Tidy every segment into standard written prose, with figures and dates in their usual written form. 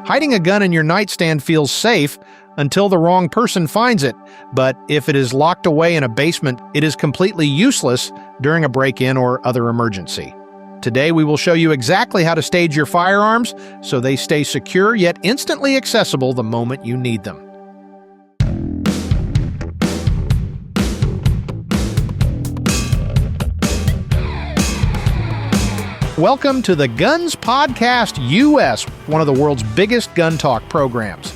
Hiding a gun in your nightstand feels safe until the wrong person finds it, but if it is locked away in a basement, it is completely useless during a break-in or other emergency. Today, we will show you exactly how to stage your firearms so they stay secure yet instantly accessible the moment you need them. Welcome to the Guns Podcast US, one of the world's biggest gun talk programs.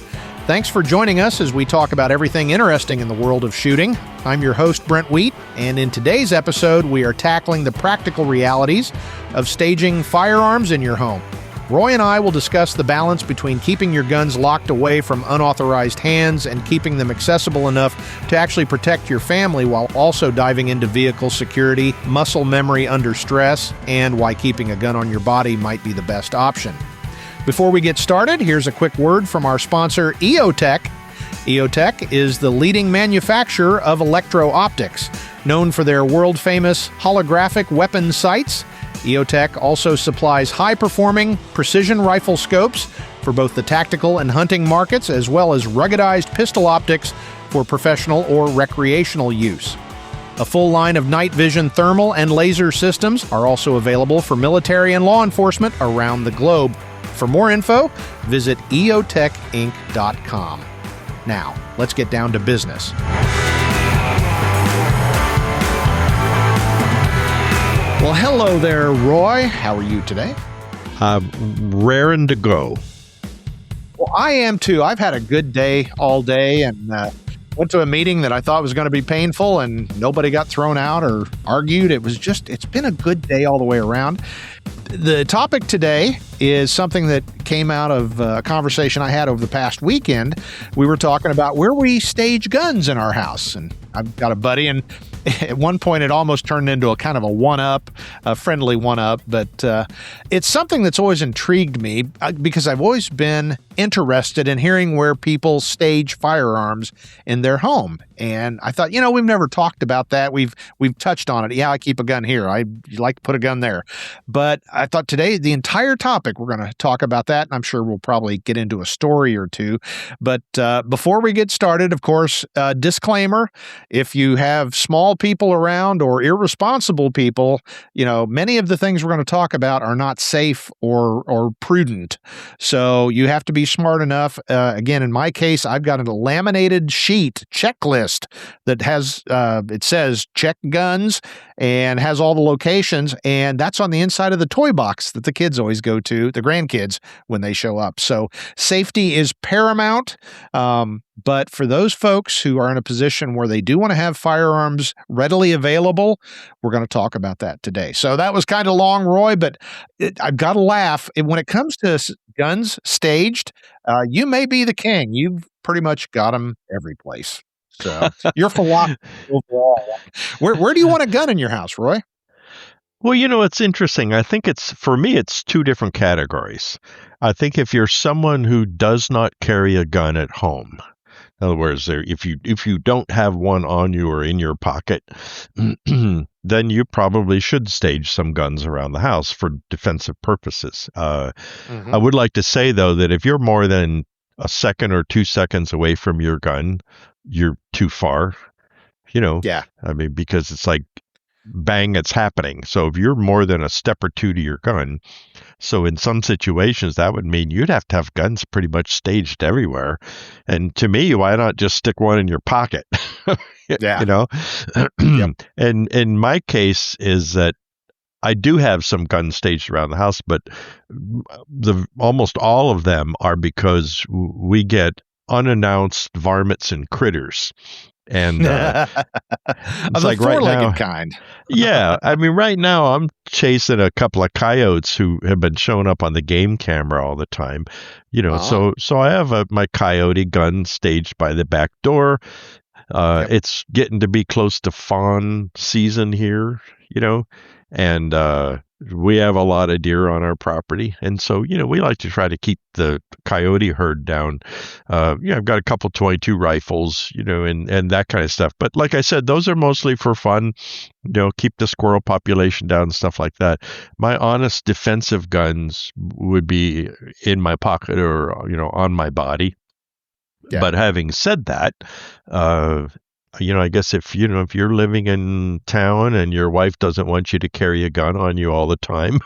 Thanks for joining us as we talk about everything interesting in the world of shooting. I'm your host, Brent Wheat, and in today's episode, we are tackling the practical realities of staging firearms in your home. Roy and I will discuss the balance between keeping your guns locked away from unauthorized hands and keeping them accessible enough to actually protect your family while also diving into vehicle security, muscle memory under stress, and why keeping a gun on your body might be the best option. Before we get started, here's a quick word from our sponsor, EOTech. EOTech is the leading manufacturer of electro-optics, known for their world-famous holographic weapon sights. EOTech also supplies high-performing precision rifle scopes for both the tactical and hunting markets, as well as ruggedized pistol optics for professional or recreational use. A full line of night vision thermal and laser systems are also available for military and law enforcement around the globe. For more info, visit eotechinc.com. Now, let's get down to business. Well, hello there, Roy. How are you today? Raring to go. Well, I am too. I've had a good day all day and went to a meeting that I thought was going to be painful and nobody got thrown out or argued. It's been a good day all the way around. The topic today is something that came out of a conversation I had over the past weekend. We were talking about where we stage guns in our house. And I've got a buddy, and at one point it almost turned into a kind of a one-up, a friendly one-up. But it's something that's always intrigued me because I've always been interested in hearing where people stage firearms in their home. And I thought, we've never talked about that. We've touched on it. Yeah, I keep a gun here. I like to put a gun there. But I thought today, the entire topic, we're going to talk about that. And I'm sure we'll probably get into a story or two. But before we get started, of course, disclaimer, if you have small people around or irresponsible people, many of the things we're going to talk about are not safe or prudent. So you have to be smart enough. Again, in my case, I've got a laminated sheet checklist that has, it says check guns and has all the locations. And that's on the inside of the toy box that the kids always go to, the grandkids, when they show up. So safety is paramount. But for those folks who are in a position where they do want to have firearms readily available, we're going to talk about that today. So that was kind of long, Roy, but I've got to laugh. When it comes to guns staged, you may be the king. You've pretty much got them every place. So your philosophy overall. Where do you want a gun in your house, Roy? Well, it's interesting. I think for me, it's two different categories. I think if you're someone who does not carry a gun at home, in other words, if you don't have one on you or in your pocket, then you probably should stage some guns around the house for defensive purposes. I would like to say, though, that if you're more than a second or 2 seconds away from your gun, you're too far. Yeah. I mean, because it's like, bang, it's happening. So if you're more than a step or two to your gun, so in some situations that would mean you'd have to have guns pretty much staged everywhere. And to me, why not just stick one in your pocket? Yeah. Yep. And in my case is that I do have some guns staged around the house, but almost all of them are because we get unannounced varmints and critters. And of the like right now, kind. Yeah, I mean, right now I'm chasing a couple of coyotes who have been showing up on the game camera all the time. So I have my coyote gun staged by the back door. Yep. It's getting to be close to fawn season here, and we have a lot of deer on our property, and so we like to try to keep the coyote herd down. I've got a couple 22 rifles, and that kind of stuff. But like I said, those are mostly for fun. Keep the squirrel population down and stuff like that. My honest defensive guns would be in my pocket or on my body. Yeah. But having said that, I guess if you're living in town and your wife doesn't want you to carry a gun on you all the time,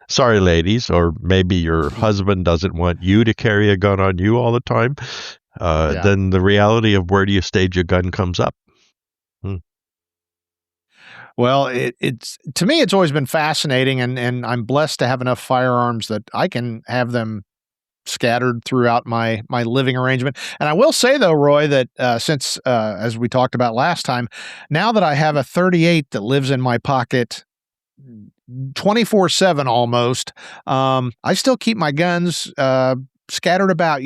sorry, ladies, or maybe your husband doesn't want you to carry a gun on you all the time, then the reality of where do you stage a gun comes up. Well, it's to me, it's always been fascinating, and I'm blessed to have enough firearms that I can have them scattered throughout my living arrangement. And I will say though, Roy, that since as we talked about last time, now that I have a 38 that lives in my pocket 24/7 almost, I still keep my guns scattered about.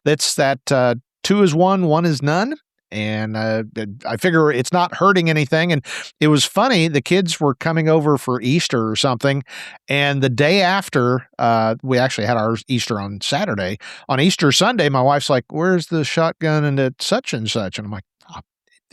That's that 2 is 1 is none. And I figure it's not hurting anything. And it was funny, the kids were coming over for Easter or something, and the day after, we actually had our Easter on Saturday. On Easter Sunday, my wife's like, "Where's the shotgun and it's such and such?" And I'm like,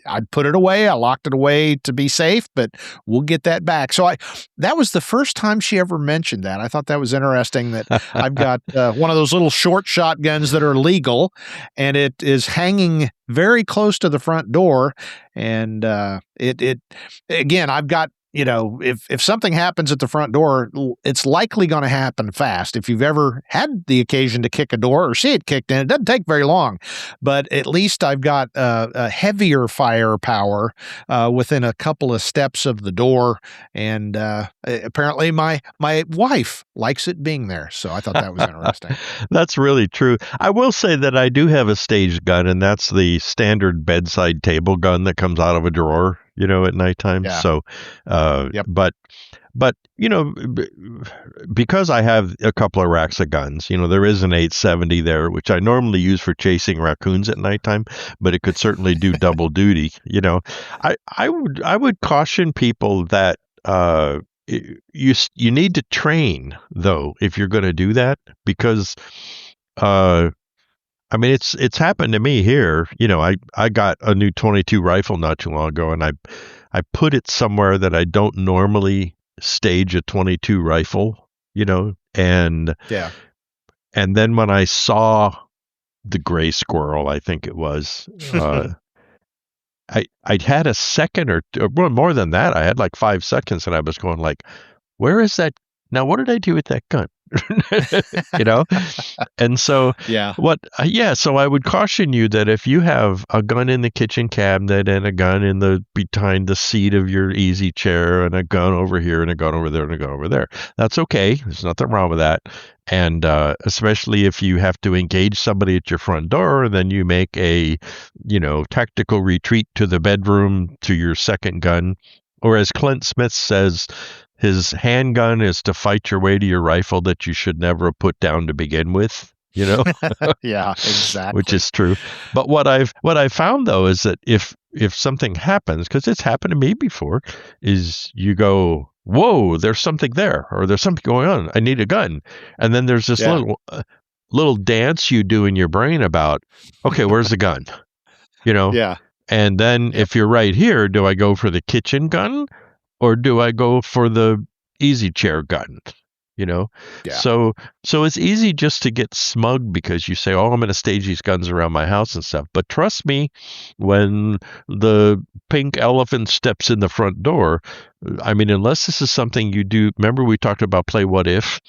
I put it away. I locked it away to be safe, but we'll get that back. So that was the first time she ever mentioned that. I thought that was interesting that I've got one of those little short shotguns that are legal, and it is hanging very close to the front door. And it again, I've got, if something happens at the front door, it's likely going to happen fast. If you've ever had the occasion to kick a door or see it kicked in, it doesn't take very long. But at least I've got a heavier firepower within a couple of steps of the door, and apparently my wife likes it being there. So I thought that was interesting. That's really true. I will say that I do have a staged gun, and that's the standard bedside table gun that comes out of a drawer, at nighttime. Yeah. So, Yep. but because I have a couple of racks of guns, there is an 870 there, which I normally use for chasing raccoons at nighttime, but it could certainly do double duty. I would caution people that you need to train though if you're going to do that, because it's happened to me here. I got a new 22 rifle not too long ago, and I put it somewhere that I don't normally stage a 22 rifle, and then when I saw the gray squirrel, I think it was, I'd had a second or two, well, more than that. I had like 5 seconds, and I was going like, where is that? Now, what did I do with that gun? And so so I would caution you that if you have a gun in the kitchen cabinet and a gun behind the seat of your easy chair and a gun over here and a gun over there and a gun over there, that's okay. There's nothing wrong with that. And especially if you have to engage somebody at your front door, and then you make a tactical retreat to the bedroom to your second gun, or as Clint Smith says, his handgun is to fight your way to your rifle that you should never have put down to begin with, Yeah, exactly. Which is true. But what I've found though is that if something happens, because it's happened to me before, is you go, whoa, there's something there, or there's something going on. I need a gun. And then there's this little dance you do in your brain about, okay, where's the gun? Yeah. And then if you're right here, do I go for the kitchen gun? Or do I go for the easy chair gun? Yeah. So it's easy just to get smug because you say, oh, I'm going to stage these guns around my house and stuff. But trust me, when the pink elephant steps in the front door, unless this is something you do, remember we talked about play what if?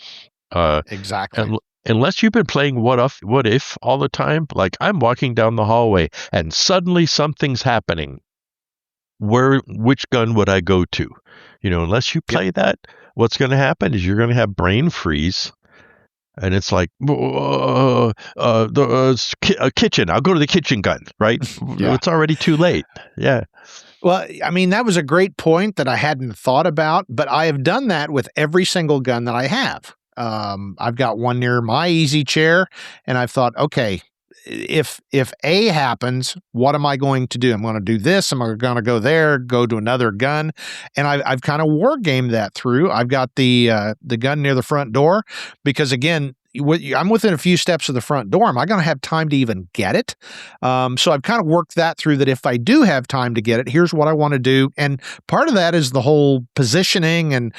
Exactly. Unless you've been playing what if all the time, like I'm walking down the hallway and suddenly something's happening. Which gun would I go to? Unless you play that, what's going to happen is you're going to have brain freeze, and it's like the kitchen. I'll go to the kitchen gun, right? Yeah. It's already too late. Yeah. Well, that was a great point that I hadn't thought about, but I have done that with every single gun that I have. I've got one near my easy chair, and I've thought, okay, if A happens, what am I going to do? I'm going to do this. I'm going to go there, go to another gun, and I've kind of war gamed that through. I've got the gun near the front door because again, I'm within a few steps of the front door. Am I going to have time to even get it? So I've kind of worked that through that if I do have time to get it, here's what I want to do. And part of that is the whole positioning and,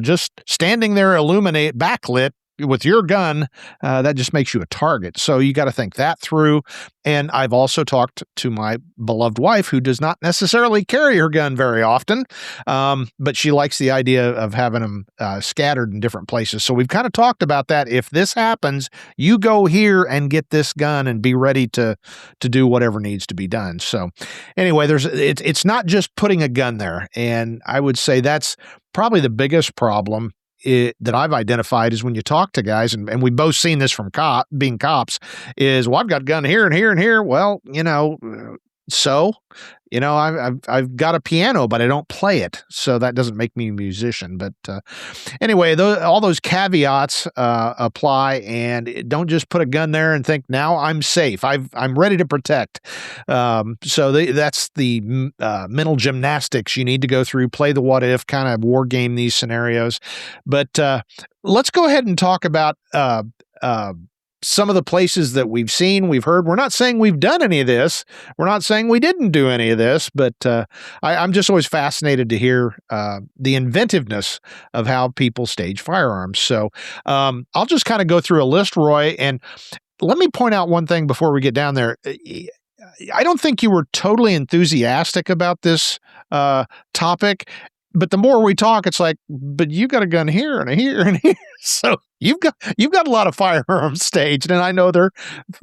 just standing there backlit with your gun, that just makes you a target. So you got to think that through. And I've also talked to my beloved wife, who does not necessarily carry her gun very often, but she likes the idea of having them scattered in different places. So we've kind of talked about that. If this happens, you go here and get this gun and be ready to do whatever needs to be done. So anyway, it's not just putting a gun there. And I would say that's probably the biggest problem that I've identified is when you talk to guys, and we've both seen this from being cops, is, well, I've got a gun here and here and here. Well, so, I've got a piano, but I don't play it. So that doesn't make me a musician. But anyway, all those caveats apply, and don't just put a gun there and think, now I'm safe. I'm ready to protect. So that's the mental gymnastics you need to go through, play the what if, kind of war game these scenarios. But let's go ahead and talk about some of the places that we've seen, we've heard. We're not saying we've done any of this. We're not saying we didn't do any of this, but I'm just always fascinated to hear the inventiveness of how people stage firearms. So I'll just kind of go through a list, Roy, and let me point out one thing before we get down there. I don't think you were totally enthusiastic about this topic. But the more we talk, it's like, but you got a gun here and here and here. So you've got a lot of firearms staged, and I know they're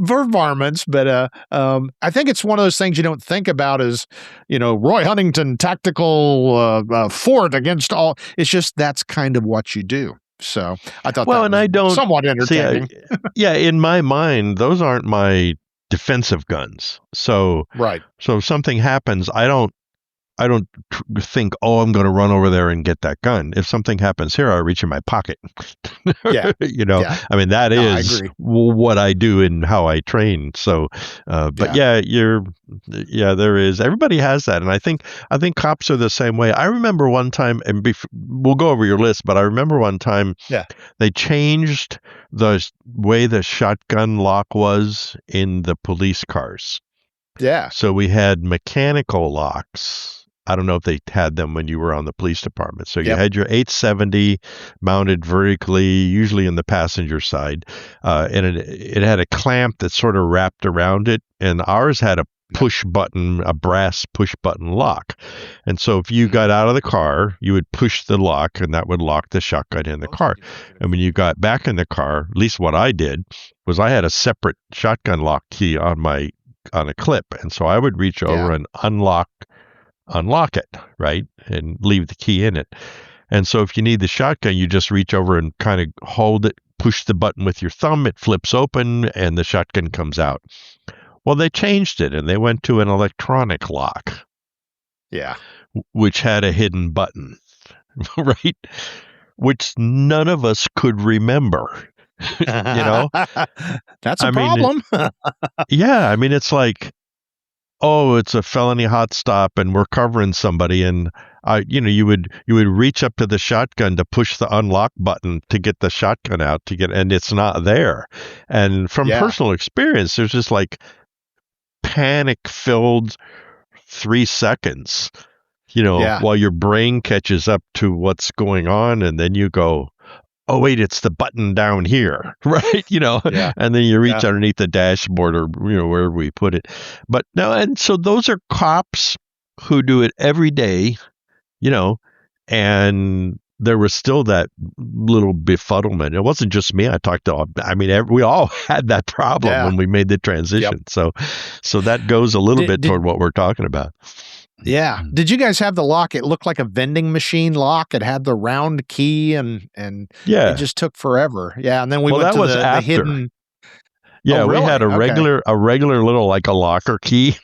for varmints, but I think it's one of those things you don't think about as, Roy Huntington tactical fort against all. It's just that's kind of what you do. So I thought that was somewhat entertaining. In my mind, those aren't my defensive guns. So right. So if something happens, I don't think, I'm going to run over there and get that gun. If something happens here, I reach in my pocket. Yeah. Yeah. I mean, that is what I do and how I train. So, but there is. Everybody has that. And I think cops are the same way. I remember one time, and we'll go over your list, but I remember one time they changed the way the shotgun lock was in the police cars. Yeah. So we had mechanical locks. I don't know if they had them when you were on the police department. So you had your 870 mounted vertically, usually in the passenger side, and it had a clamp that sort of wrapped around it. And ours had a brass push button lock. And so if you got out of the car, you would push the lock, and that would lock the shotgun in the car. And when you got back in the car, at least what I did was I had a separate shotgun lock key on a clip. And so I would reach over and unlock it, right? And leave the key in it. And so if you need the shotgun, you just reach over and kind of hold it, push the button with your thumb, it flips open, and the shotgun comes out. Well, they changed it, and they went to an electronic lock. Yeah. Which had a hidden button, right? Which none of us could remember. That's a problem. I mean, it's like, it's a felony hot stop and we're covering somebody, and you would reach up to the shotgun to push the unlock button to get the shotgun out and it's not there. And from personal experience, there's just like panic-filled 3 seconds, while your brain catches up to what's going on, and then you go, oh, wait, it's the button down here, right? And then you reach underneath the dashboard or, wherever we put it. But no, and so those are cops who do it every day, and there was still that little befuddlement. It wasn't just me. We all had that problem when we made the transition. So that goes a little bit toward what we're talking about. Yeah. Did you guys have the lock? It looked like a vending machine lock. It had the round key and it just took forever. Yeah. And then we went to the hidden. Yeah, we had a regular little, like a locker key,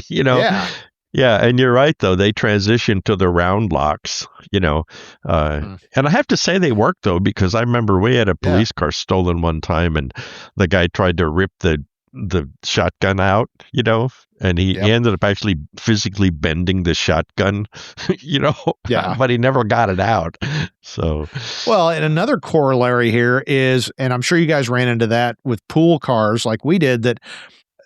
Yeah. Yeah. And you're right, though. They transitioned to the round locks, and I have to say they worked, though, because I remember we had a police car stolen one time, and the guy tried to rip the the shotgun out, and he Yep. ended up actually physically bending the shotgun, Yeah. but he never got it out. So, Well, and another corollary here is, and I'm sure you guys ran into that with pool cars like we did, that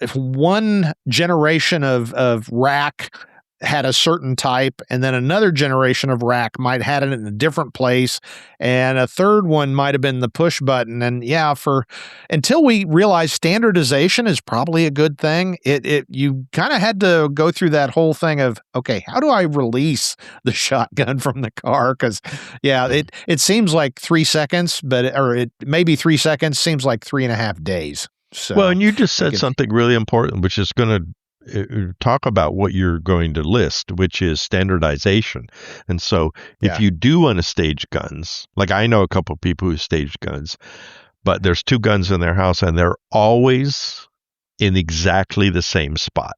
if one generation of rack had a certain type, and then another generation of rack might had it in a different place, and a third one might have been the push button. And yeah, for until we realized standardization is probably a good thing, it you kind of had to go through that whole thing of, okay, how do I release the shotgun from the car? Because yeah, it seems like 3 seconds, or it maybe 3 seconds seems like 3.5 days. well, So and you just I said could, something really important, which is going to talk about what you're going to list, which is standardization. And so if yeah, you do want to stage guns, like I know a couple people who stage guns, but there's two guns in their house and they're always in exactly the same spot.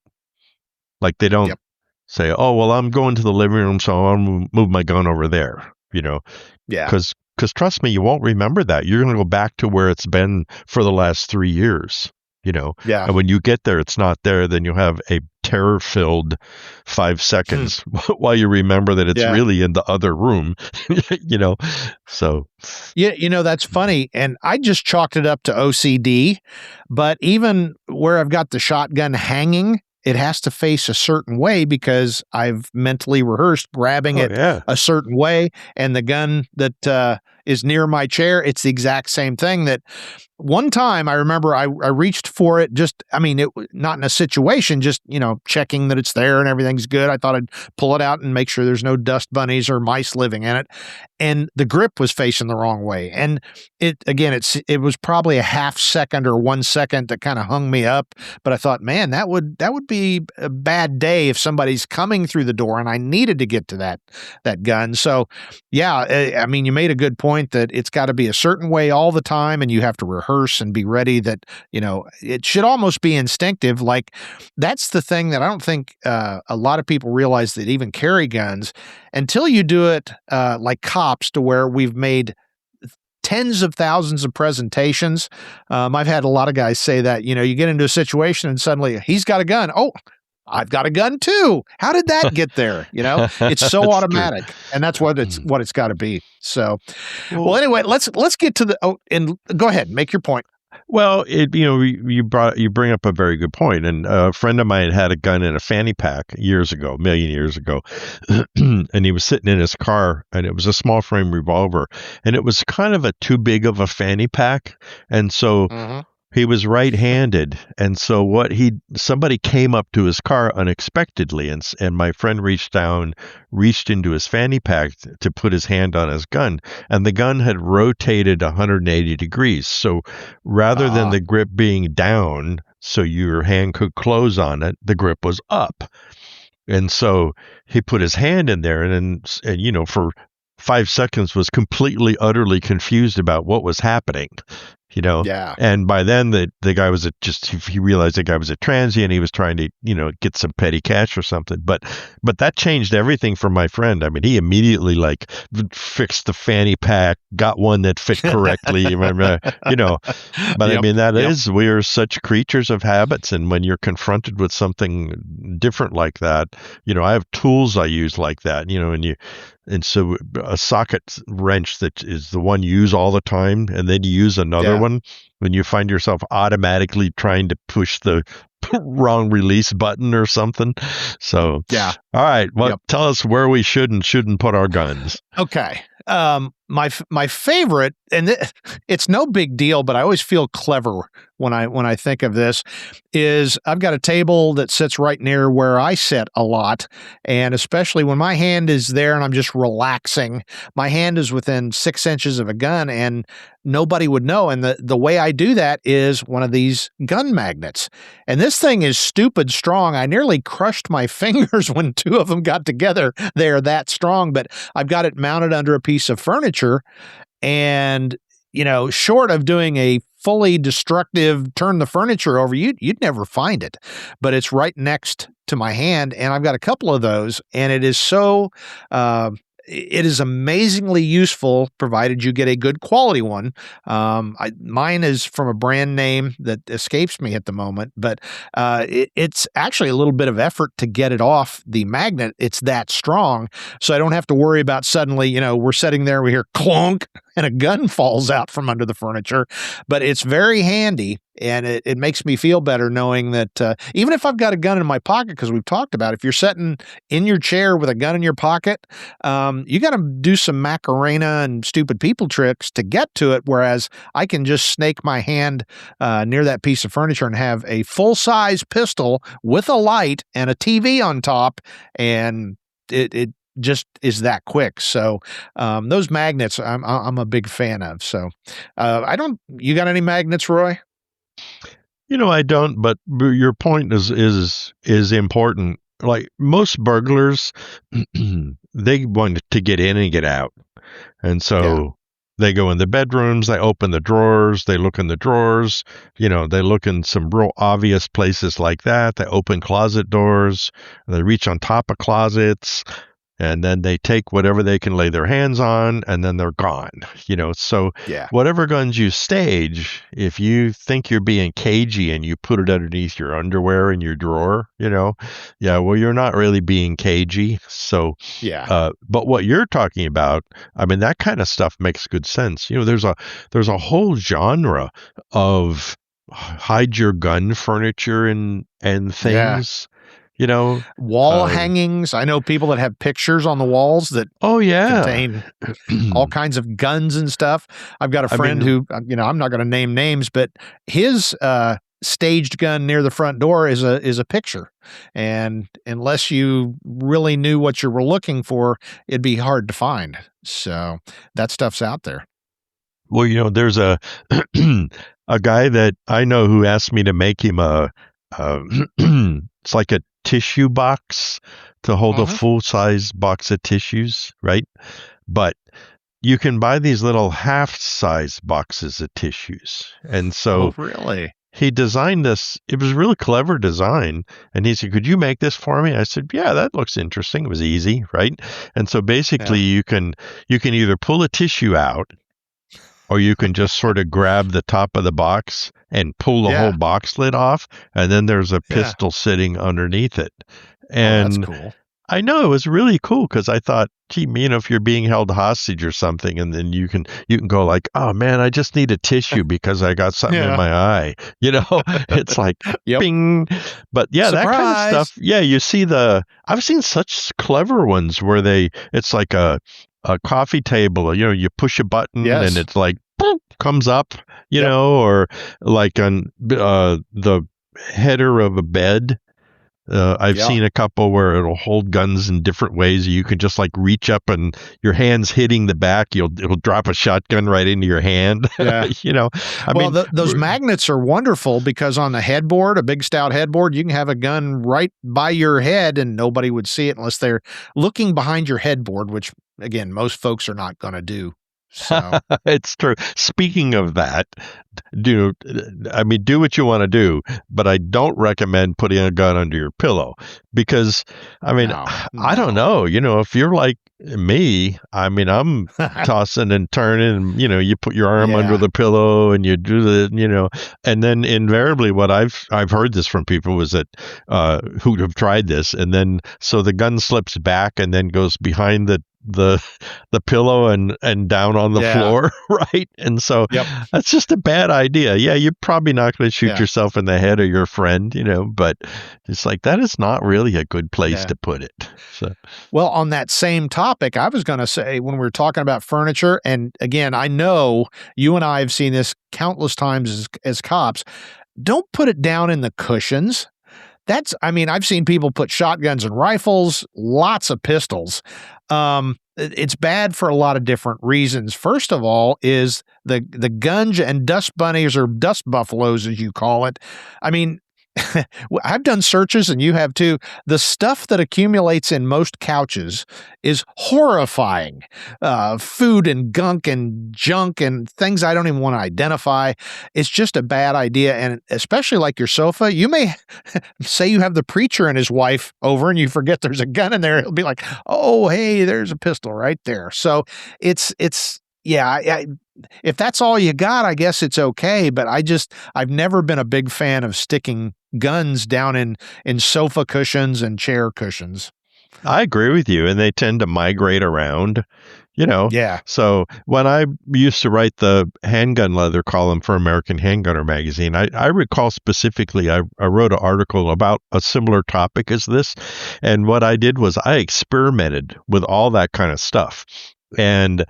Like they don't yep, say, "Oh, well, I'm going to the living room, so I'll move my gun over there," yeah, because trust me, you won't remember that. You're going to go back to where it's been for the last 3 years, yeah. and when you get there, it's not there. Then you'll have a terror-filled 5 seconds while you remember that it's Yeah. really in the other room, So, Yeah, that's funny. And I just chalked it up to OCD, but even where I've got the shotgun hanging, it has to face a certain way because I've mentally rehearsed grabbing oh it yeah, a certain way. And the gun that is near my chair, it's the exact same thing. That one time I remember I reached for it, just, I mean, not in a situation, just, checking that it's there and everything's good. I thought I'd pull it out and make sure there's no dust bunnies or mice living in it. And the grip was facing the wrong way. And it was probably a half second or 1 second that kind of hung me up. But I thought, man, that would be a bad day if somebody's coming through the door and I needed to get to that gun. So yeah, I mean, you made a good point that it's got to be a certain way all the time, and you have to rehearse and be ready. That it should almost be instinctive. Like that's the thing that I don't think a lot of people realize that even carry guns until you do it like cops, to where we've made tens of thousands of presentations. I've had a lot of guys say that, you get into a situation and suddenly he's got a gun. Oh, I've got a gun too. How did that get there? It's so That's automatic, true. and that's what it's got to be. So, well, Well, anyway, let's get to the. Oh, and go ahead, make your point. Well, you bring up a very good point, and a friend of mine had a gun in a fanny pack years ago, a million years ago, and he was sitting in his car, and it was a small frame revolver, and it was kind of a too big of a fanny pack, and so Mm-hmm. he was right-handed, and so somebody came up to his car unexpectedly, and my friend reached into his fanny pack to put his hand on his gun, and the gun had rotated 180 degrees. So rather than the grip being down, so your hand could close on it, the grip was up. And so he put his hand in there, and for 5 seconds was completely, utterly confused about what was happening. Yeah. And by then the guy was he realized the guy was a transient. He was trying to, get some petty cash or something. But that changed everything for my friend. I mean, he immediately fixed the fanny pack, got one that fit correctly, but I mean, we are such creatures of habits. And when you're confronted with something different like that, I have tools I use like that, and so a socket wrench that is the one you use all the time, and then you use another one when you find yourself automatically trying to push the wrong release button or something. So, Yeah. All right. Well, tell us where we should and shouldn't put our guns. Okay. My favorite, and it's no big deal, but I always feel clever when I think of this, is I've got a table that sits right near where I sit a lot, and especially when my hand is there and I'm just relaxing, my hand is within 6 inches of a gun, and nobody would know. And the way I do that is one of these gun magnets, and this thing is stupid strong. I nearly crushed my fingers when two of them got together. They're that strong, but I've got it mounted under a piece of furniture, and short of doing a fully destructive turn the furniture over, you'd never find it, but it's right next to my hand, and I've got a couple of those, and it is so it is amazingly useful provided you get a good quality one. Mine is from a brand name that escapes me at the moment, but it's actually a little bit of effort to get it off the magnet. It's that strong, so I don't have to worry about suddenly, we're sitting there, we hear clunk, and a gun falls out from under the furniture. But it's very handy, and it makes me feel better knowing that even if I've got a gun in my pocket, because we've talked about if you're sitting in your chair with a gun in your pocket, you got to do some Macarena and stupid people tricks to get to it, whereas I can just snake my hand near that piece of furniture and have a full-size pistol with a light and a TV on top, and it just is that quick. So those magnets I'm a big fan of. So you got any magnets, Roy? I don't, but your point is important. Like most burglars, they want to get in and get out. And so they go in the bedrooms, they open the drawers, they look in the drawers, they look in some real obvious places like that. They open closet doors, they reach on top of closets, and then they take whatever they can lay their hands on, and then they're gone. So whatever guns you stage, if you think you're being cagey and you put it underneath your underwear in your drawer, well, you're not really being cagey. So, but what you're talking about, I mean, that kind of stuff makes good sense. There's a whole genre of hide your gun furniture and things. Wall hangings. I know people that have pictures on the walls that contain all kinds of guns and stuff. I've got a friend who, I'm not going to name names, but his staged gun near the front door is a picture. And unless you really knew what you were looking for, it'd be hard to find. So that stuff's out there. Well, there's a a guy that I know who asked me to make him it's like a tissue box to hold a full-size box of tissues, right? But you can buy these little half-size boxes of tissues. And so really? He designed this. It was a really clever design. And he said, could you make this for me? I said, yeah, that looks interesting. It was easy, right? And so basically you can either pull a tissue out, or you can just sort of grab the top of the box and pull the whole box lid off, and then there's a pistol sitting underneath it. And that's cool. I know it was really cool because I thought, gee, if you're being held hostage or something, and then you can go like, oh man, I just need a tissue because I got something in my eye. It's like bing. But Surprise. That kind of stuff. Yeah, you see I've seen such clever ones where it's like a coffee table. You push a button and it's like boop, comes up. Or like on the header of a bed. I've seen a couple where it'll hold guns in different ways. You can just like reach up and your hand's hitting the back. It'll drop a shotgun right into your hand. Yeah. Those magnets are wonderful because on the headboard, a big stout headboard, you can have a gun right by your head and nobody would see it unless they're looking behind your headboard, which again, most folks are not going to do. So it's true. Speaking of that, do what you want to do, but I don't recommend putting a gun under your pillow because, I don't know. If you're like me, I'm tossing and turning, and, you put your arm under the pillow and you do the, and then invariably what I've heard this from people was that who have tried this, and then so the gun slips back and then goes behind the pillow and down on the floor, right? And so that's just a bad idea. Yeah, you're probably not going to shoot yourself in the head or your friend, but it's like that is not really a good place to put it. So, well, on that same topic, I was going to say when we're talking about furniture, and again, I know you and I have seen this countless times as cops, don't put it down in the cushions. I've seen people put shotguns and rifles, lots of pistols. It's bad for a lot of different reasons. First of all is the gunge and dust bunnies or dust buffaloes, as you call it. I've done searches and you have too. The stuff that accumulates in most couches is horrifying. Food and gunk and junk and things I don't even want to identify. It's just a bad idea. And especially like your sofa, you may say you have the preacher and his wife over and you forget there's a gun in there. It'll be like, oh, hey, there's a pistol right there. So yeah, if that's all you got, I guess it's okay. But I've never been a big fan of sticking guns down in sofa cushions and chair cushions. I agree with you. And they tend to migrate around, Yeah. So when I used to write the handgun leather column for American Handgunner magazine, I recall specifically, I wrote an article about a similar topic as this. And what I did was I experimented with all that kind of stuff. And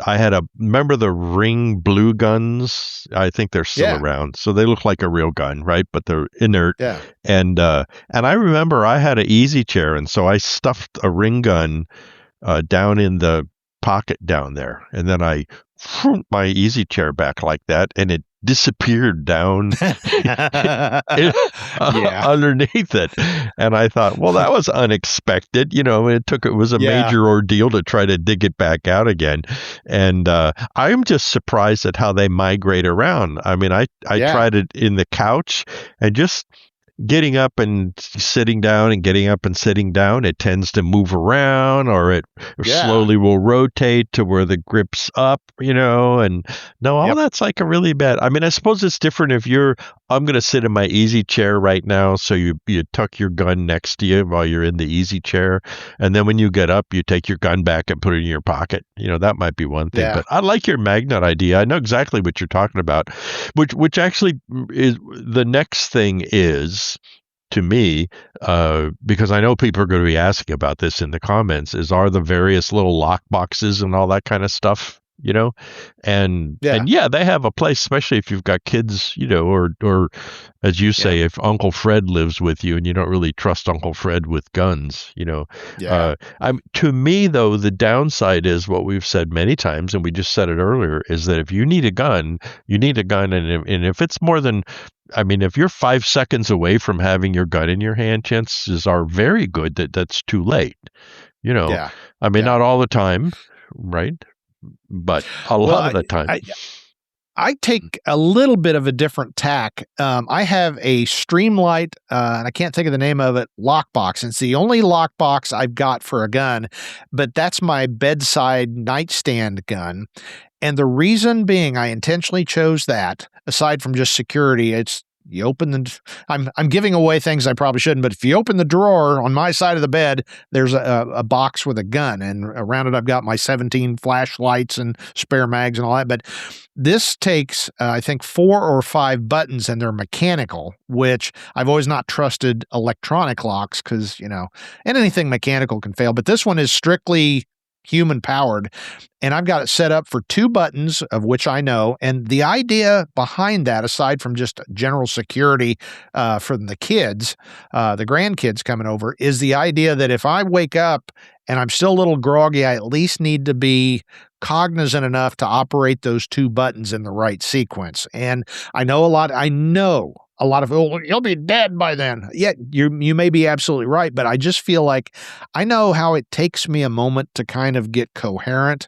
I had remember the ring blue guns? I think they're still around. So they look like a real gun, right? But they're inert. Yeah. And I remember I had an easy chair. And so I stuffed a ring gun down in the pocket down there. And then I my easy chair back like that. And it disappeared down underneath it. And I thought, well, that was unexpected. It was a major ordeal to try to dig it back out again. And I'm just surprised at how they migrate around. I mean, I tried it in the couch and just getting up and sitting down and getting up and sitting down, it tends to move around or it slowly will rotate to where the grip's up, and that's like a really bad. I mean, I suppose it's different if I'm going to sit in my easy chair right now. So you tuck your gun next to you while you're in the easy chair. And then when you get up, you take your gun back and put it in your pocket. That might be one thing, but I like your magnet idea. I know exactly what you're talking about, which actually is the next thing is, to me, because I know people are going to be asking about this in the comments, are the various little lock boxes and all that kind of stuff, and they have a place, especially if you've got kids, or as you say, if Uncle Fred lives with you and you don't really trust Uncle Fred with guns, to me, though, the downside is what we've said many times, and we just said it earlier, is that if you need a gun, you need a gun. And if it's more than, if you're 5 seconds away from having your gun in your hand, chances are very good that's too late. Not all the time, right? But a lot of the time. I take a little bit of a different tack. I have a Streamlight, and I can't think of the name of it, lockbox. It's the only lockbox I've got for a gun, but that's my bedside nightstand gun. And the reason being, I intentionally chose that, aside from just security, you open I'm giving away things I probably shouldn't, but if you open the drawer on my side of the bed, there's a box with a gun, and around it I've got my 17 flashlights and spare mags and all that. But this takes, I think, 4 or 5 buttons, and they're mechanical, which I've always not trusted electronic locks because, and anything mechanical can fail. But this one is strictly human powered, and I've got it set up for 2 buttons, of which I know. And the idea behind that, aside from just general security for the kids, the grandkids coming over, is the idea that if I wake up and I'm still a little groggy, I at least need to be cognizant enough to operate those 2 buttons in the right sequence. And I know a lot of, you'll be dead by then. Yeah, you may be absolutely right, but I just feel like I know how it takes me a moment to kind of get coherent,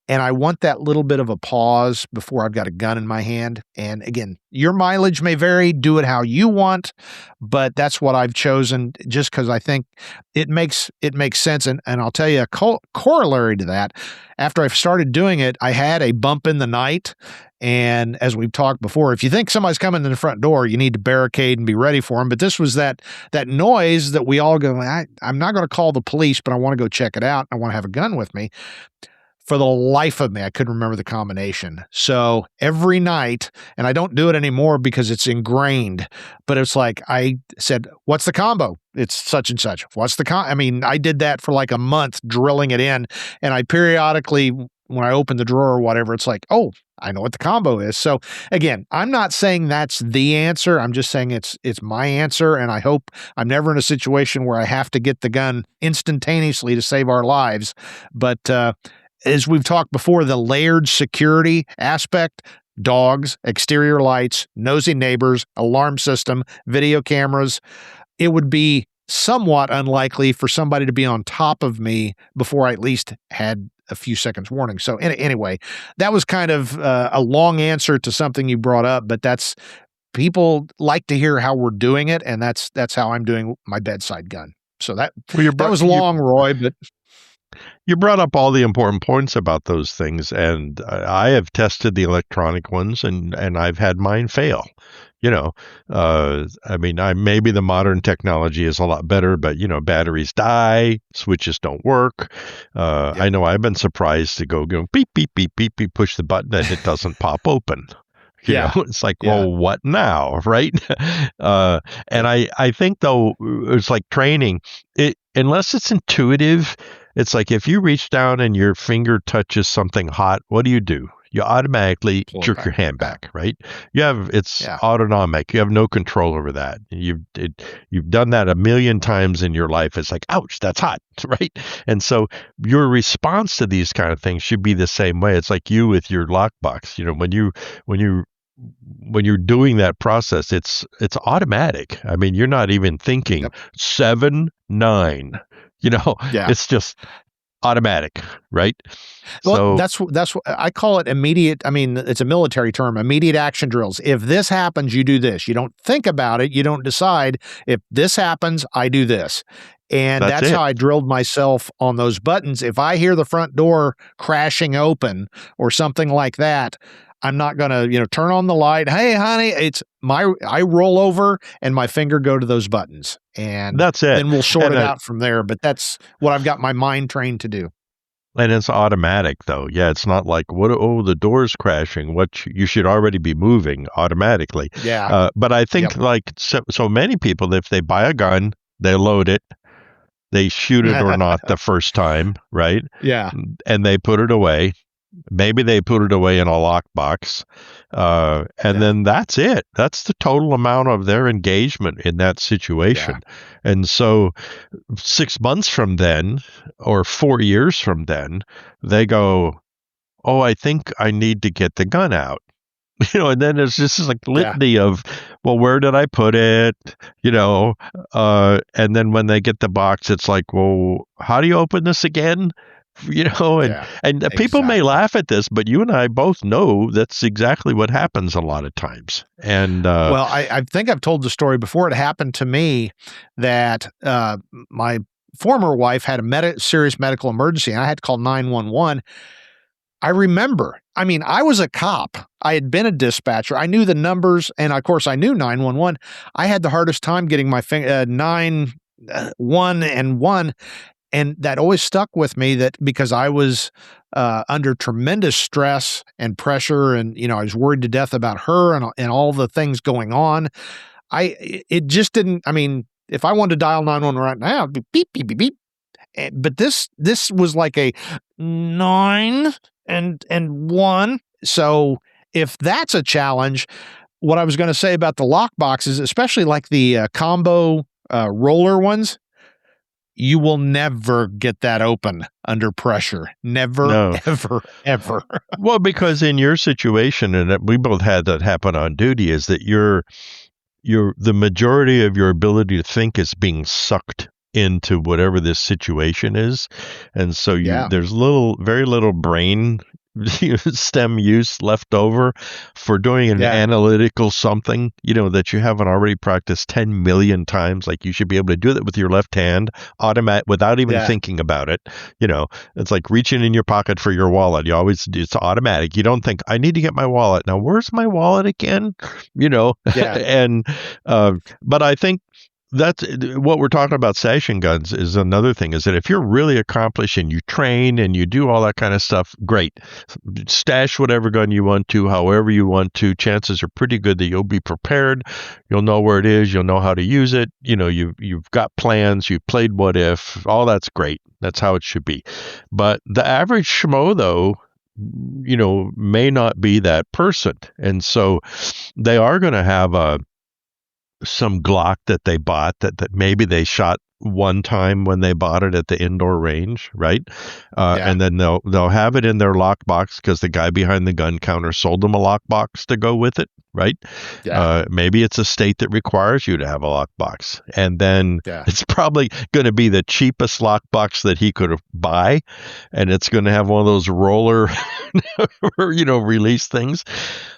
and I want that little bit of a pause before I've got a gun in my hand. And again, your mileage may vary, do it how you want, but that's what I've chosen just because I think it makes sense. And I'll tell you a corollary to that. After I've started doing it, I had a bump in the night. And as we've talked before, if you think somebody's coming to the front door, you need to barricade and be ready for them. But this was that noise that we all go, I'm not going to call the police, but I want to go check it out. I want to have a gun with me. For the life of me, I couldn't remember the combination. So every night, and I don't do it anymore because it's ingrained, but it's like I said, what's the combo? It's such and such. What's the I did that for like a month, drilling it in. And I periodically, when I open the drawer or whatever, it's like, oh, I know what the combo is. So again, I'm not saying that's the answer. I'm just saying it's my answer. And I hope I'm never in a situation where I have to get the gun instantaneously to save our lives. But as we've talked before, the layered security aspect, dogs, exterior lights, nosy neighbors, alarm system, video cameras. It would be somewhat unlikely for somebody to be on top of me before I at least had a few seconds warning. So anyway, that was kind of a long answer to something you brought up, but that's people like to hear how we're doing it, and that's how I'm doing my bedside gun. So that was long, Roy, but you brought up all the important points about those things, and I have tested the electronic ones, and I've had mine fail. I mean, maybe the modern technology is a lot better, but batteries die, switches don't work. I know I've been surprised to go beep beep beep beep beep, push the button and it doesn't pop open. It's like, well, what now, right? And I think though it's like training. Unless it's intuitive, it's like if you reach down and your finger touches something hot, what do? You automatically jerk your hand back, right? It's autonomic. You have no control over that. You've done that a million times in your life. It's like, ouch, that's hot, right? And so your response to these kind of things should be the same way. It's like you with your lockbox. When you're doing that process, it's automatic. I mean, you're not even thinking 7, 9. It's just automatic, right? Well, that's what I call it. Immediate. I mean, it's a military term. Immediate action drills. If this happens, you do this. You don't think about it. You don't decide. If this happens, I do this. And that's how I drilled myself on those buttons. If I hear the front door crashing open or something like that, I'm not going to, turn on the light. Hey, honey, I roll over and my finger go to those buttons, and that's it. Then we'll short it out from there. But that's what I've got my mind trained to do. And it's automatic though. Yeah. It's not like the door's crashing. You should already be moving automatically. Yeah. But I think so many people, if they buy a gun, they load it, they shoot it or not the first time. Right. Yeah. And they put it away. Maybe they put it away in a lockbox, and then that's it. That's the total amount of their engagement in that situation. Yeah. And so 6 months from then or 4 years from then, they go, oh, I think I need to get the gun out. And then there's just like litany of, well, where did I put it? And then when they get the box, it's like, well, how do you open this again? And people may laugh at this, but you and I both know that's exactly what happens a lot of times. And well, I think I've told the story before. It happened to me that my former wife had a serious medical emergency, and I had to call 911. I remember, I was a cop. I had been a dispatcher. I knew the numbers, and of course, I knew 911. I had the hardest time getting my 911. And that always stuck with me, that because I was under tremendous stress and pressure, and I was worried to death about her and all the things going on. It just didn't. If I wanted to dial 911 right now, it'd be beep beep beep beep. But this was like a 9 and 1. So if that's a challenge, what I was going to say about the lock boxes, especially like the combo roller ones. You will never get that open under pressure. Never, ever, ever. Well, because in your situation, and we both had that happen on duty, is that the majority of your ability to think is being sucked into whatever this situation is. And so there's very little brain stem use left over for doing an analytical something, that you haven't already practiced 10 million times. Like, you should be able to do that with your left hand automatic without even thinking about it. It's like reaching in your pocket for your wallet. It's automatic. You don't think, I need to get my wallet. Now, where's my wallet again? And, but I think that's what we're talking about. Session guns is another thing, is that if you're really accomplished and you train and you do all that kind of stuff, great. Stash whatever gun you want to, however you want to. Chances are pretty good that you'll be prepared. You'll know where it is. You'll know how to use it. You've got plans. You've played what if. All that's great. That's how it should be. But the average schmo, though, may not be that person. And so they are going to have some Glock that they bought that maybe they shot one time when they bought it at the indoor range, right? Yeah. And then they'll have it in their lockbox because the guy behind the gun counter sold them a lockbox to go with it, right? Yeah. Maybe it's a state that requires you to have a lockbox, and then Yeah. it's probably going to be the cheapest lockbox that he could buy, and it's going to have one of those roller, release things.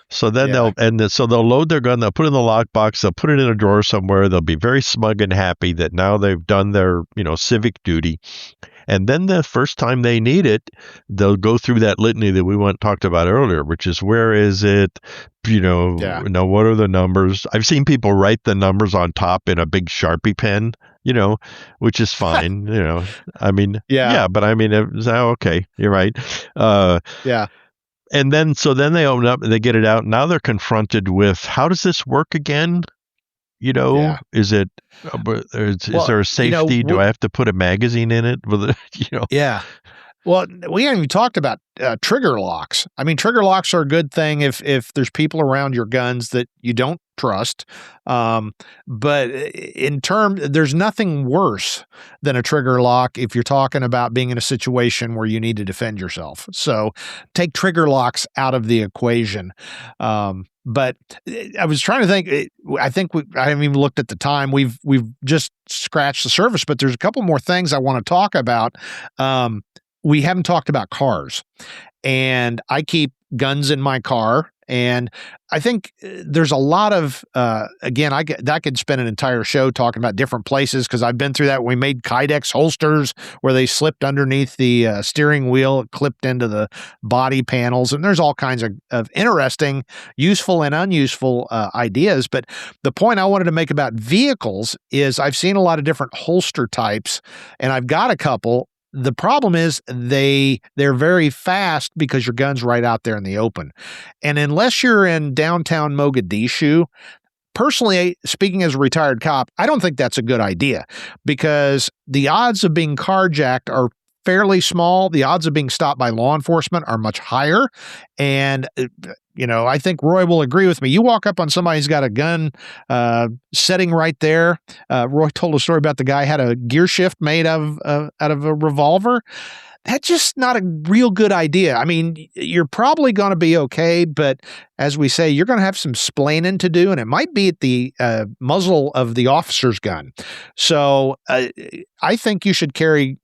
So then Yeah. so they'll load their gun, they'll put it in the lockbox, they'll put it in a drawer somewhere, they'll be very smug and happy that now they've done their, civic duty. And then the first time they need it, they'll go through that litany that we talked about earlier, which is where is it? Yeah. What are the numbers? I've seen people write the numbers on top in a big Sharpie pen, which is fine. I mean, Yeah. yeah, but I mean, okay, you're right. Yeah. And then they open up and they get it out. Now they're confronted with, how does this work again? Yeah. Is it, is there a safety? Do I have to put a magazine in it? Yeah. Well, we haven't even talked about trigger locks. I mean, trigger locks are a good thing if there's people around your guns that you don't trust. But there's nothing worse than a trigger lock if you're talking about being in a situation where you need to defend yourself. So take trigger locks out of the equation. But I was trying to think. I think I haven't even looked at the time. We've just scratched the surface, but there's a couple more things I want to talk about. We haven't talked about cars, and I keep guns in my car. And I think there's a lot of, again, that could spend an entire show talking about different places, because I've been through that. We made Kydex holsters where they slipped underneath the steering wheel, clipped into the body panels, and there's all kinds of interesting, useful and unuseful ideas. But the point I wanted to make about vehicles is I've seen a lot of different holster types, and I've got a couple. The problem is they're very fast because your gun's right out there in the open. And unless you're in downtown Mogadishu, personally, speaking as a retired cop, I don't think that's a good idea, because the odds of being carjacked are fairly small. The odds of being stopped by law enforcement are much higher. And I think Roy will agree with me. You walk up on somebody who's got a gun sitting right there. Roy told a story about the guy had a gear shift made out of a revolver. That's just not a real good idea. I mean, you're probably going to be okay, but as we say, you're going to have some splaining to do, and it might be at the muzzle of the officer's gun. So I think you should carry,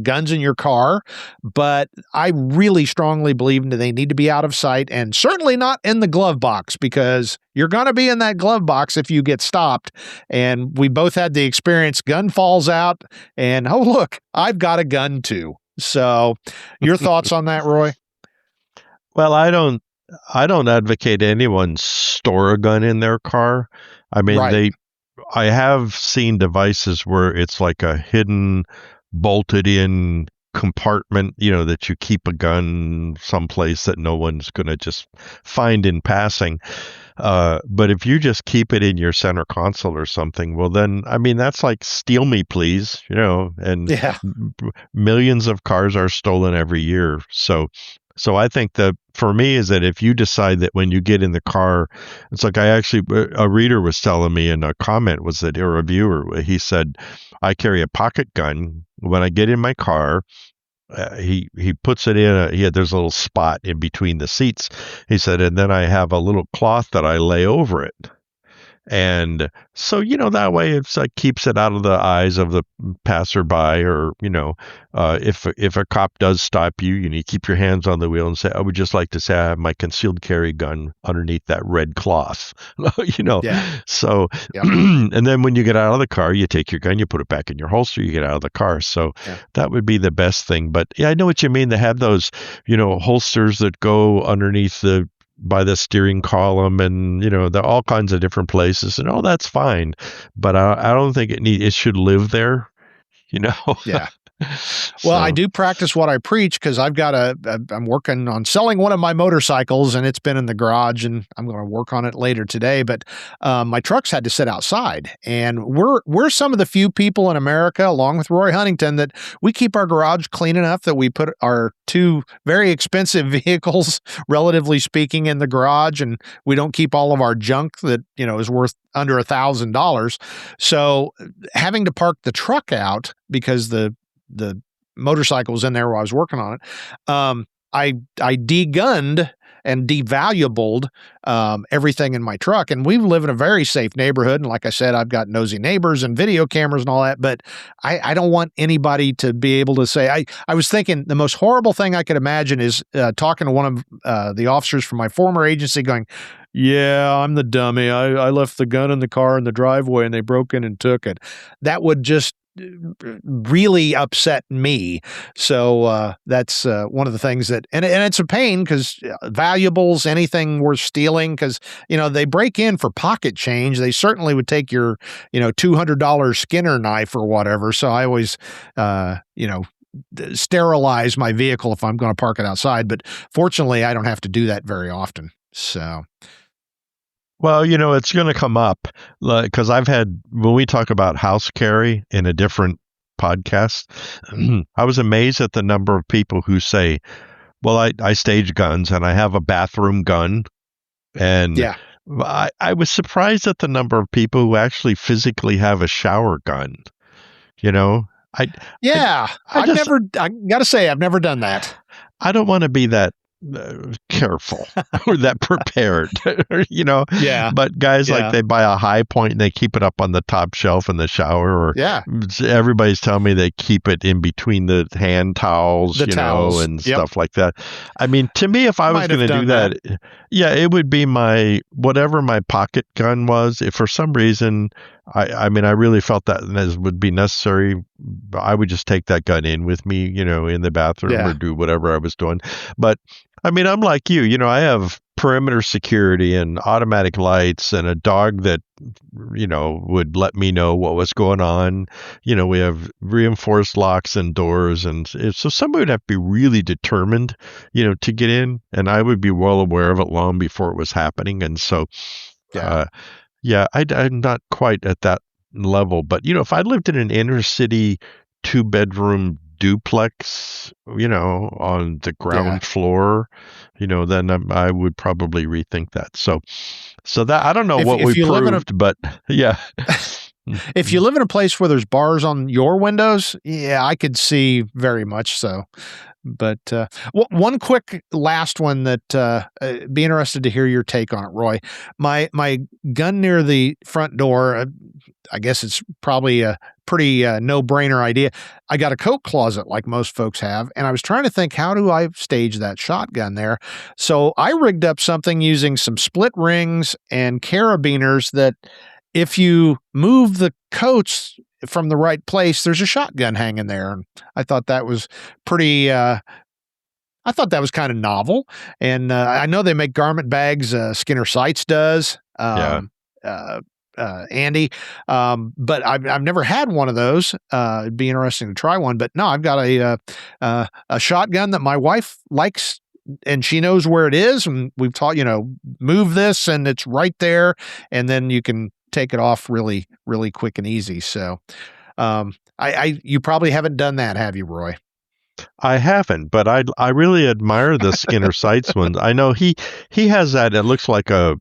guns in your car, but I really strongly believe that they need to be out of sight, and certainly not in the glove box, because you're going to be in that glove box if you get stopped. And we both had the experience, gun falls out, and oh, look, I've got a gun too. So your thoughts on that, Roy? Well, I don't advocate anyone store a gun in their car. I mean, Right. I have seen devices where it's like a hidden, bolted in compartment, that you keep a gun someplace that no one's going to just find in passing. But if you just keep it in your center console or something, well, then, I mean, that's like steal me, please, and Yeah. millions of cars are stolen every year. So I think that for me is that if you decide that when you get in the car, it's like a reader was telling me in a comment, was that a reviewer, he said, I carry a pocket gun. When I get in my car, he puts it in there's a little spot in between the seats. He said, and then I have a little cloth that I lay over it. And so, that way it's like keeps it out of the eyes of the passerby, or, if a cop does stop you, you keep your hands on the wheel and say, I would just like to say I have my concealed carry gun underneath that red cloth, Yeah. So, Yep. and then when you get out of the car, you take your gun, you put it back in your holster, you get out of the car. So Yeah. that would be the best thing. But yeah, I know what you mean. They have those, holsters that go underneath by the steering column, and there are all kinds of different places, and that's fine, but I don't think it should live there. Yeah. Well, I So, do practice what I preach because I'm working on selling one of my motorcycles, and it's been in the garage, and I'm going to work on it later today. But my truck's had to sit outside, and we're some of the few people in America, along with Roy Huntington, that we keep our garage clean enough that we put our two very expensive vehicles, relatively speaking, in the garage, and we don't keep all of our junk that is worth under $1,000. So having to park the truck out because the motorcycle was in there while I was working on it. I degunned and devaluabled everything in my truck. And we live in a very safe neighborhood. And like I said, I've got nosy neighbors and video cameras and all that. But I don't want anybody to be able to say, I was thinking the most horrible thing I could imagine is talking to one of the officers from my former agency going, yeah, I'm the dummy. I left the gun in the car in the driveway and they broke in and took it. That would just really upset me. So that's one of the things that, and it's a pain because valuables, anything worth stealing, because they break in for pocket change. They certainly would take your $200 Skinner knife or whatever. So I always sterilize my vehicle if I'm going to park it outside. But fortunately, I don't have to do that very often. So. well, it's going to come up because when we talk about house carry in a different podcast, I was amazed at the number of people who say, well, I stage guns and I have a bathroom gun. And Yeah. I was surprised at the number of people who actually physically have a shower gun. I Yeah. I got to say, I've never done that. I don't want to be that careful or that prepared, Yeah. But guys, Yeah. like, they buy a high point and they keep it up on the top shelf in the shower, or Yeah. everybody's telling me they keep it in between the hand towels, The towels. and Yep. stuff like that. I mean, to me, if I was Might have going to do done that, yeah, it would be whatever my pocket gun was. If for some reason, I mean, I really felt that would be necessary, I would just take that gun in with me, in the bathroom Yeah. or do whatever I was doing. But I mean, I'm like you, I have perimeter security and automatic lights and a dog that, would let me know what was going on. We have reinforced locks and doors. And so somebody would have to be really determined, to get in. And I would be well aware of it long before it was happening. And so, Yeah. I'm not quite at that level. But, if I lived in an inner city 2-bedroom duplex, on the ground floor, then I would probably rethink that. So that, I don't know what we proved, but yeah. If you live in a place where there's bars on your windows, yeah, I could see very much so. But one quick last one that be interested to hear your take on it, Roy. My gun near the front door, I guess it's probably a pretty no-brainer idea. I got a coat closet like most folks have, and I was trying to think, how do I stage that shotgun there? So I rigged up something using some split rings and carabiners that if you move the coats from the right place, there's a shotgun hanging there. And I thought that was pretty, I thought that was kind of novel. And I know they make garment bags. Skinner Sights does. Andy. But I've never had one of those. It'd be interesting to try one. But no, I've got a shotgun that my wife likes, and she knows where it is. And we've taught, move this and it's right there. And then you can take it off really, really quick and easy. So, you probably haven't done that, have you, Roy? I haven't, but I really admire the Skinner Sights one. I know he has that. It looks like a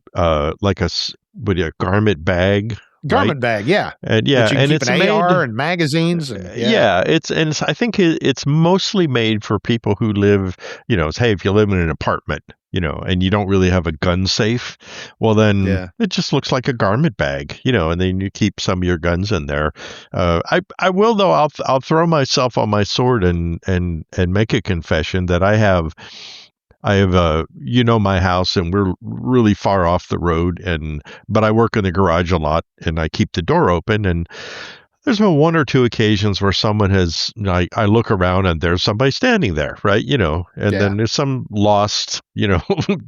garment bag. Garment bag, yeah. And yeah, and it's an AR and magazines. And, I think it's mostly made for people who live, hey, if you live in an apartment, and you don't really have a gun safe, well then it just looks like a garment bag, and then you keep some of your guns in there. I will, though, I'll throw myself on my sword and make a confession that I have my house, and we're really far off the road, but I work in the garage a lot and I keep the door open, and there's been one or two occasions where someone I look around and there's somebody standing there, right? Then there's some lost,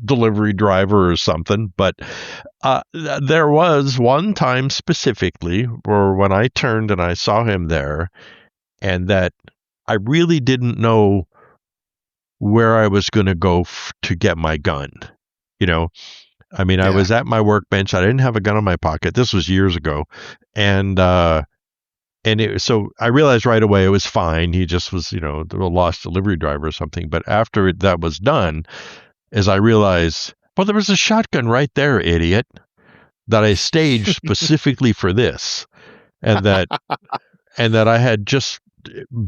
delivery driver or something. But there was one time specifically where when I turned and I saw him there, and that I really didn't know where I was going to go to get my gun. I mean, I was at my workbench. I didn't have a gun in my pocket. This was years ago. So I realized right away it was fine. He just was, a lost delivery driver or something. But after that was done, as I realized, well, there was a shotgun right there, idiot, that I staged specifically for this. And that I had just,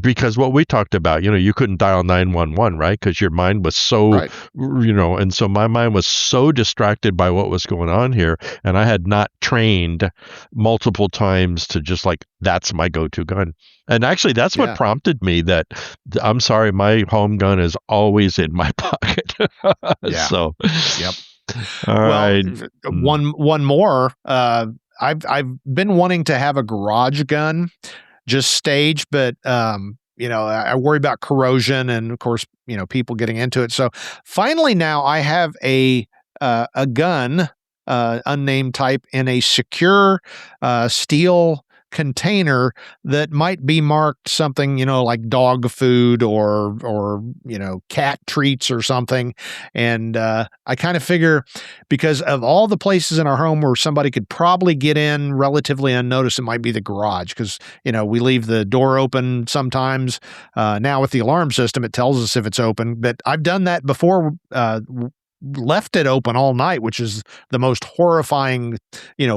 because what we talked about, you couldn't dial 911, right? Because your mind was so, Right. And so my mind was so distracted by what was going on here. And I had not trained multiple times to just like, that's my go-to gun. And actually, that's what prompted me that, I'm sorry, my home gun is always in my pocket. Yeah. So, yep. All right. One more. I've been wanting to have a garage gun, just staged, but I worry about corrosion and of course, people getting into it. So finally now I have a gun, unnamed type, in a secure steel container that might be marked something, like dog food or cat treats or something. And I kind of figure, because of all the places in our home where somebody could probably get in relatively unnoticed, it might be the garage, because we leave the door open sometimes. Now with the alarm system, it tells us if it's open, but I've done that before. Left it open all night, which is the most horrifying,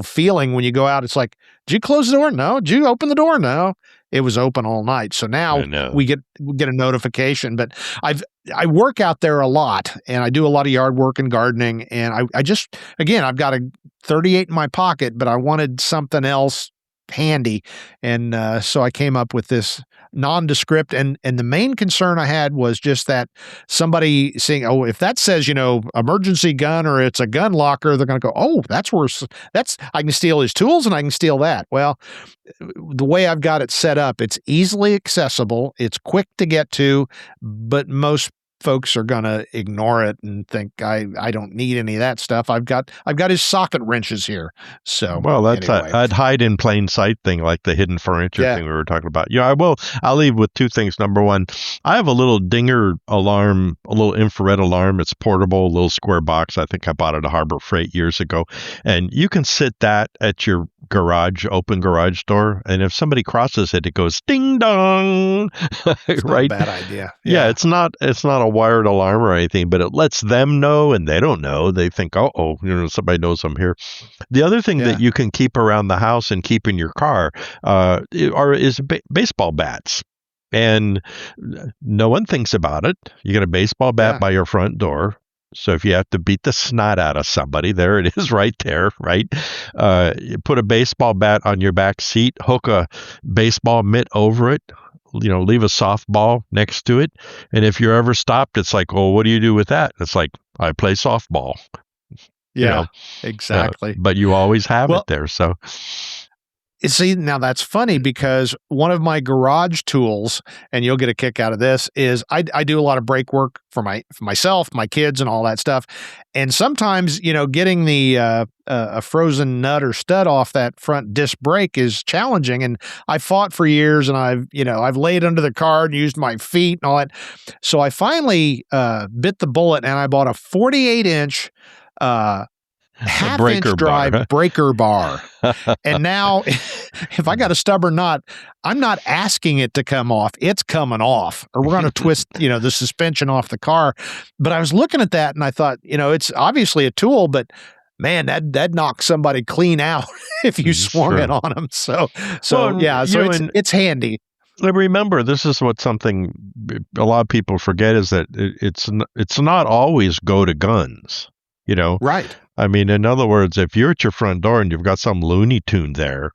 feeling when you go out. It's like, did you close the door? No. Did you open the door? No. It was open all night. So now we get a notification. But I work out there a lot, and I do a lot of yard work and gardening. And I just, again, I've got a 38 in my pocket, but I wanted something else handy. And so I came up with this nondescript, and the main concern I had was just that somebody saying, oh, if that says, emergency gun, or it's a gun locker, they're going to go, oh, I can steal his tools and I can steal that. Well, the way I've got it set up, it's easily accessible, it's quick to get to, but most folks are going to ignore it and think I don't need any of that stuff. I've got his socket wrenches here. So, well, that's anyway. I'd hide in plain sight thing, like the hidden furniture thing we were talking about. I'll leave with two things. Number one, I have a little dinger alarm, a little infrared alarm. It's portable, a little square box. I think I bought it at Harbor Freight years ago. And you can sit that at your open garage door, and if somebody crosses it, it goes ding dong. It's right? Not a bad idea. Yeah, it's not a wired alarm or anything, but it lets them know, and they don't know. They think, oh, somebody knows I'm here. The other thing that you can keep around the house and keep in your car is baseball bats. And no one thinks about it. You got a baseball bat by your front door. So if you have to beat the snot out of somebody, there it is right there, right? You put a baseball bat on your back seat, hook a baseball mitt over it, leave a softball next to it. And if you're ever stopped, it's like, well, what do you do with that? It's like, I play softball. Yeah, exactly. But you always have it there. So. See, now that's funny, because one of my garage tools, and you'll get a kick out of this, is I do a lot of brake work for myself, my kids, and all that stuff. And sometimes, getting the a frozen nut or stud off that front disc brake is challenging. And I fought for years, and I've laid under the car and used my feet and all that. So I finally bit the bullet, and I bought a 48-inch half-inch drive breaker bar. And now, if I got a stubborn knot, I'm not asking it to come off. It's coming off. Or we're going to twist, the suspension off the car. But I was looking at that, and I thought, it's obviously a tool, but man, that'd knock somebody clean out if you swung it on them. So it's handy. Remember, this is something a lot of people forget, is that it's not always go to guns. Right. I mean, in other words, if you're at your front door and you've got some Looney Tune there,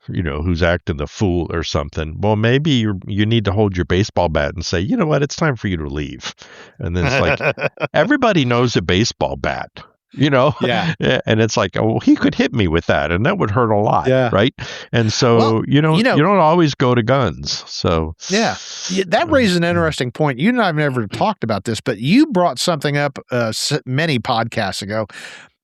who's acting the fool or something, well, maybe you need to hold your baseball bat and say, you know what, it's time for you to leave. And then it's like, everybody knows a baseball bat. Yeah. And it's like, oh, he could hit me with that, and that would hurt a lot, right? And so you don't always go to guns. So that raises an interesting point. You and I have never talked about this, but you brought something up many podcasts ago.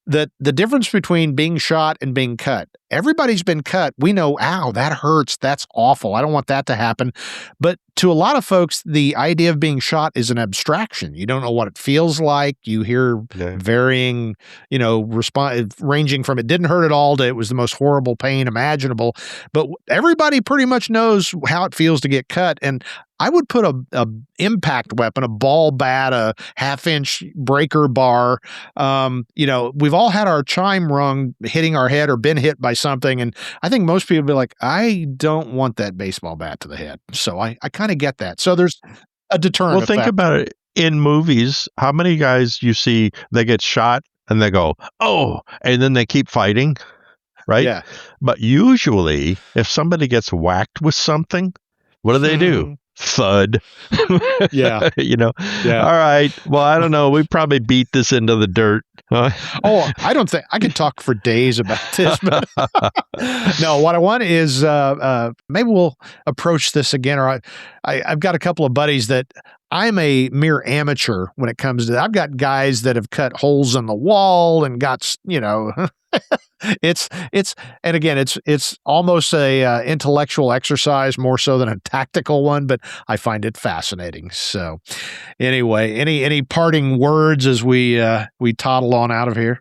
the difference between being shot and being cut. Everybody's been cut. We know, ow, that hurts. That's awful. I don't want that to happen. But to a lot of folks, the idea of being shot is an abstraction. You don't know what it feels like. You hear varying, ranging from it didn't hurt at all to it was the most horrible pain imaginable. But everybody pretty much knows how it feels to get cut. And I would put a impact weapon, a ball bat, a half-inch breaker bar. We've all had our chime rung hitting our head or been hit by something. And I think most people would be like, I don't want that baseball bat to the head. So I kind of get that. So there's a deterrent effect. Well, think about it. In movies, how many guys you see, they get shot and they go, oh, and then they keep fighting, right? Yeah. But usually, if somebody gets whacked with something, what do? Thud. Yeah. Yeah. All right. Well, I don't know. We probably beat this into the dirt. Oh, I don't think I could talk for days about this. But no, what I want is maybe we'll approach this again. Or I've got a couple of buddies that I'm a mere amateur when it comes to that. I've got guys that have cut holes in the wall and got, it's and again, it's almost a intellectual exercise more so than a tactical one, but I find it fascinating. So anyway, any parting words as we toddle on out of here?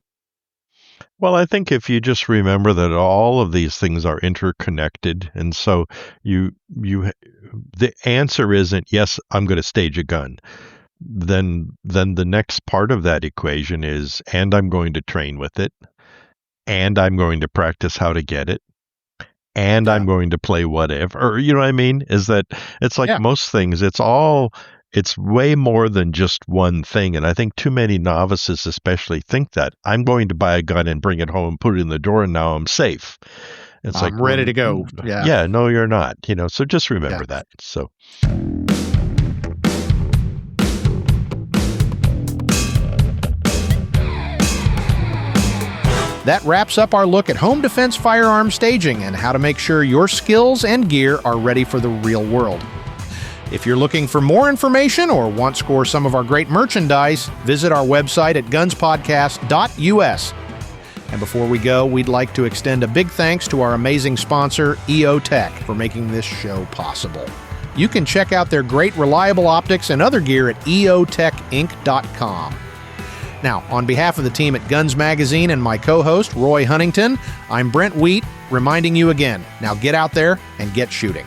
Well, I think if you just remember that all of these things are interconnected, and so the answer isn't yes, I'm going to stage a gun. Then the next part of that equation is, and I'm going to train with it, and I'm going to practice how to get it, and I'm going to play whatever. Or, you know what I mean? Is that it's like most things, it's way more than just one thing. And I think too many novices especially think that I'm going to buy a gun and bring it home, put it in the door, and now I'm safe. It's I'm ready to go. Yeah. Yeah, no, you're not. So just remember that. So that wraps up our look at home defense firearm staging and how to make sure your skills and gear are ready for the real world. If you're looking for more information or want to score some of our great merchandise, visit our website at gunspodcast.us. And before we go, we'd like to extend a big thanks to our amazing sponsor, EO Tech, for making this show possible. You can check out their great reliable optics and other gear at eotecinc.com. Now, on behalf of the team at Guns Magazine and my co-host, Roy Huntington, I'm Brent Wheat, reminding you again, now get out there and get shooting.